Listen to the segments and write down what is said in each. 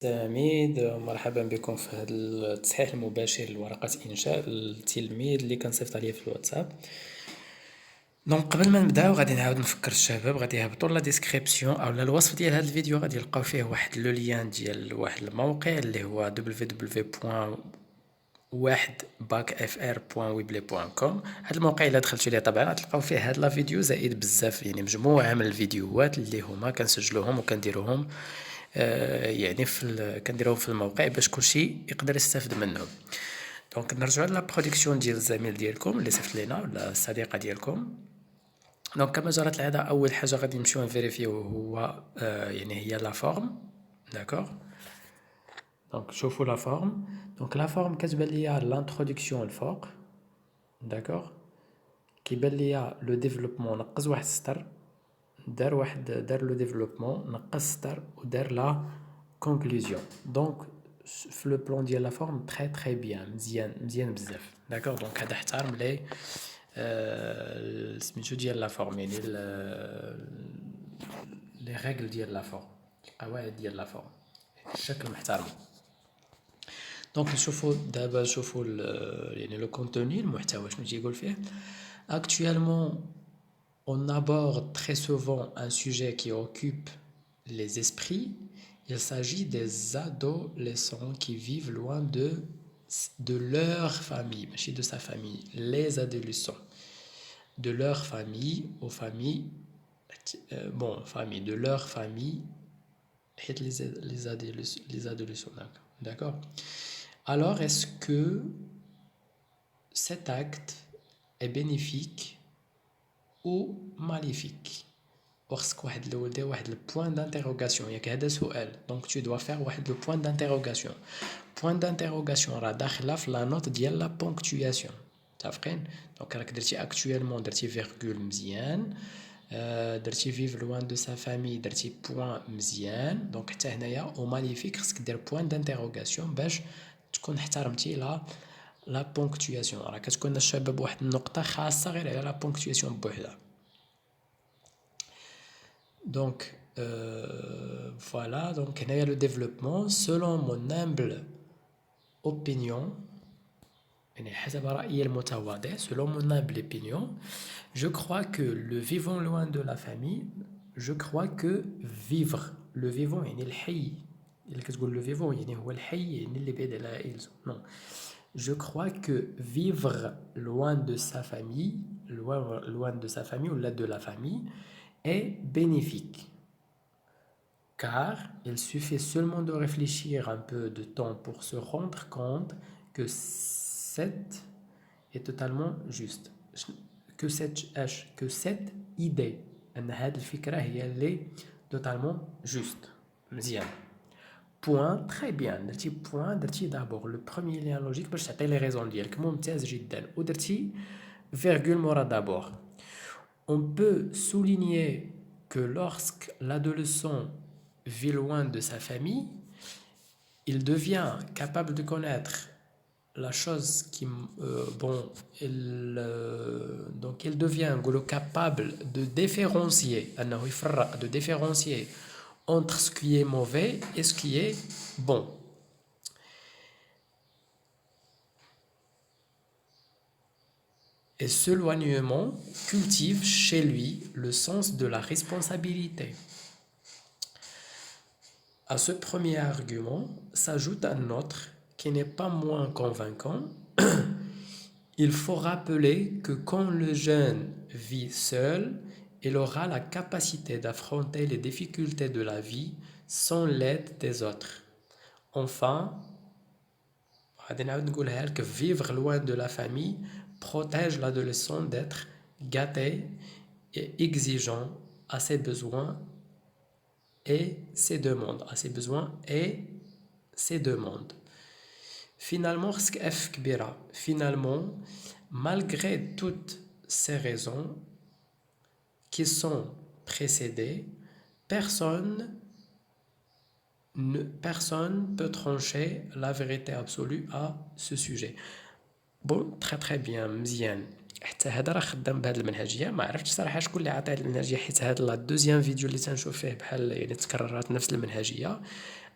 تلاميذ مرحبا بكم في هذا التصحيح المباشر لورقة إنشاء التلميذ اللي كنصيفط عليه في الواتساب. دونك قبل ما نبداو غادي نعاود نفكر الشباب غادي يهبطوا لا ديسكريبسيون او الوصف ديال هذا الفيديو غادي يلقاو فيه واحد لو ليان ديال واحد الموقع اللي هو www.1bacfr.weebly.com. هذا الموقع الا دخلتوا ليه طبعا غتلقاو فيه هاد لا فيديو زائد بزاف يعني مجموعه من الفيديوهات اللي هما كنسجلوهم وكنديروهم يعني كنديروهم في الموقع باش كلشي يقدر يستافد منهم. دونك نرجعوا لا برودكسيون ديال الزميل ديالكم اللي صيفط لينا ولا الصديقه ديالكم. دونك كما جرت العاده اول حاجه غادي نمشيو نفيريفيو هو يعني هي لا فورم. داكوغ دونك شوفوا لا فورم. دونك لا فورم كتبان ليا لانتروداكسيون الفوق. داكوغ كيبان ليا لو ديفلوبمون نقص واحد السطر دار لو ديفلوبمون نقص سطر ودار لا كونكلوزيون. دونك في لو بلان ديال لا فورم تري بيان مزيان بزاف. داكوغ دونك هذا احترم لي سميتو ديال لا فورم يعني لي ريغل ديال لا فورم القواعد ديال لا فورم الشكل محترم. دونك دابا نشوفوا يعني لو كونتوني المحتوى شنو تيقول فيه. Actuellement, on aborde très souvent un sujet qui occupe les esprits. Il s'agit des adolescents qui vivent loin de leur famille, ماشي de sa famille, les adolescents, de leur famille aux familles, famille, de leur famille, les adolescents, d'accord. Alors, est-ce que cet acte est bénéfique ou maléfique? وخصك واحد الاول دير واحد البوان دانتيروغاسيون ياك هذا سؤال. دونك tu dois faire واحد لو بوان دانتيروغاسيون. بوان دانتيروغاسيون راه داخله في لا نوت ديال لا بونكتوياسيون متفقين. دونك راك درتي اكطويلمون درتي فيرغول مزيان درتي فيف لوان دو سا فامي درتي بوان مزيان. دونك حتى هنايا او ماليفيك خصك دير بوان دانتيروغاسيون باش تكون احترمتي لا بونكتوياسيون. راه كتكون الشباب واحد النقطه خاصه غير على لا بونكتوياسيون بوحدها. Donc, voilà, donc il y a le développement. Selon mon humble opinion, selon mon humble opinion, je crois que le vivant loin de la famille, je crois que vivre, le vivant, يعني الحي اللي كتقول le vivant يعني هو الحي يعني اللي بعيد على عائلته. Non. Je crois que vivre loin de sa famille, loin de sa famille ou là de la famille, est bénéfique. Car il suffit seulement de réfléchir un peu de temps pour se rendre compte que cette est totalement juste. Que cette idée, أن هذه الفكرة هي اللي totalement juste. مزيان. Point, très bien. درتي point درتي d'abord le premier lien logique باش تعطي لي ريزون ديالك ممتاز جدا ودرتي virgule مورا d'abord. On peut souligner que lorsque l'adolescent vit loin de sa famille, il devient capable de connaître la chose qui donc il devient capable de différencier entre ce qui est mauvais et ce qui est bon. Et ce éloignement cultive chez lui le sens de la responsabilité. À ce premier argument s'ajoute un autre qui n'est pas moins convaincant. Il faut rappeler que quand le jeune vit seul, il aura la capacité d'affronter les difficultés de la vie sans l'aide des autres. Enfin, vivre loin de la famille protège l'adolescent d'être gâté et exigeant à ses besoins et ses demandes. Finalement, malgré toutes ces raisons qui sont précédées, personne peut trancher la vérité absolue à ce sujet. Bon, très bien, مزيان. حتى هذا راه خدام بهذه المنهجيه. ما عرفتش صراحه شكون اللي عطاه هذه المنهجيه، حيت هذا لا دوزيام فيديو اللي تنشوف فيه بحال يعني تكررات نفس المنهجيه.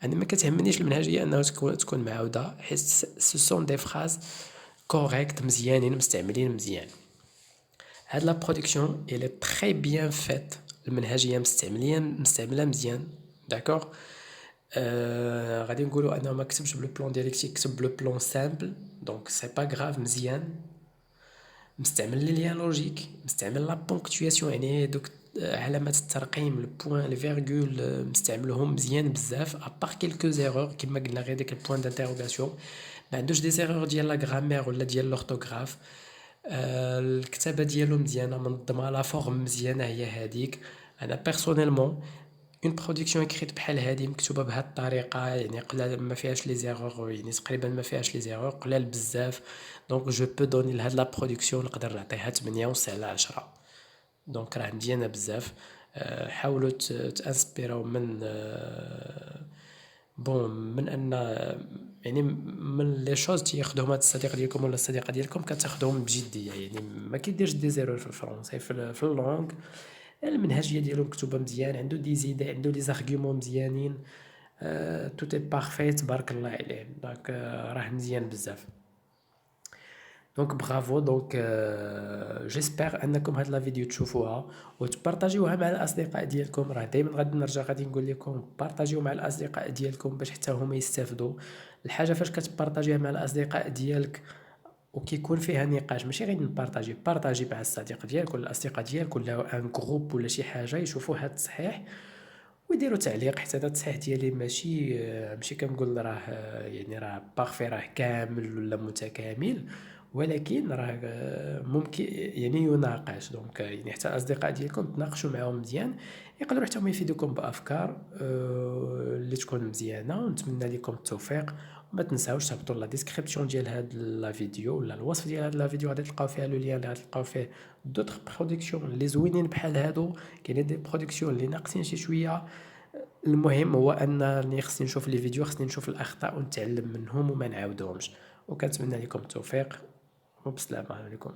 انا ما كتهمنيش المنهجيه انها تكون معاوده، حيت سو سون دي فراز كوريكت مزيانين مستعملين مزيان. هاد لا برودكسيون الي تري بيان فيت، المنهجيه مستعمله مزيان. داكوغ. غادي نقولوا انه ما كتبش بلو بلون ديالكتيك، كتب بلو بلون سامبل، دونك سي با غراف. مزيان مستعمل لي ليان لوجيك، مستعمل لا بونكتواسيون يعني دوك علامات الترقيم، البوان لي فيرغول مستعملهم مزيان بزاف. ابار كيلكو زيرور كيما قلنا غير ديك البوان دانتيروغاسيون، ما عندوش دي زيرور ديال لا غرامير ولا ديال لورتوغراف. الكتابه ديالو مزيانه منظمه، لا فورم مزيانه هي هذيك. انا بيرسونيلمون اون برودكسيون اكريت بحال هادي مكتوبه بهاد الطريقه يعني قلال ما فيهاش لي زيرور، يعني تقريبا ما فيهاش لي زيرور قلال بزاف. دونك جو بو دوني لهاد لا برودكسيون نقدر نعطيها 8.5/10. دونك راه مزيانه بزاف. حاولوا تانسبيراو من بون من ان يعني من لي شوز تياخذوهم هاد الصديق ديالكم ولا الصديقه ديالكم كتاخذوهم بجديه. يعني ما كيديرش دي زيرور في الفرونسي في اللونغ. المنهجيه ديالو مكتوبه مزيان، عنده دي زيدي، عنده لي زارغومون مزيانين. تو تي بارفي تبارك الله عليه. دونك راه مزيان بزاف. دونك برافو. دونك جيسبر انكم هاد لا فيديو تشوفوها وتبارطاجيوها مع الاصدقاء ديالكم. راه دائما غادي نرجع غادي نقول لكم بارطاجيو مع الاصدقاء ديالكم باش حتى هما يستافدوا. الحاجه فاش كتبارطاجيها مع الاصدقاء ديالك وكيكون فيها نقاش، ماشي غير بارطاجي مع الصديق ديالك ولا الاصدقاء ديالك ولا ان جروب ولا شي حاجه يشوفوا هاد التصحيح ويديروا تعليق. حتى هذا التصحيح ديالي ماشي كنقول راه يعني راه بارفي راه كامل ولا متكامل، ولكن راه ممكن يعني يناقش. دونك يعني حتى الاصدقاء ديالكم تناقشوا معاهم مزيان، يقدروا حتى هما يفيدوكم بافكار اللي تكون مزيانه. ونتمنى لكم التوفيق. وما تنساوش تهبطوا لا ديسكريبسيون ديال هاد لا فيديو ولا الوصف ديال هاد لا فيديو، غادي تلقاو فيها لو لين اللي غادي تلقاو فيه دوطخ برودكسيون اللي زوينين بحال هادو. كاينين دي برودكسيون اللي ناقصين شي شويه. المهم هو انني خصني نشوف لي فيديو، خصني نشوف الاخطاء ونتعلم منهم وما نعاودهمش. وكنتمنى لكم التوفيق وبسلامه عليكم.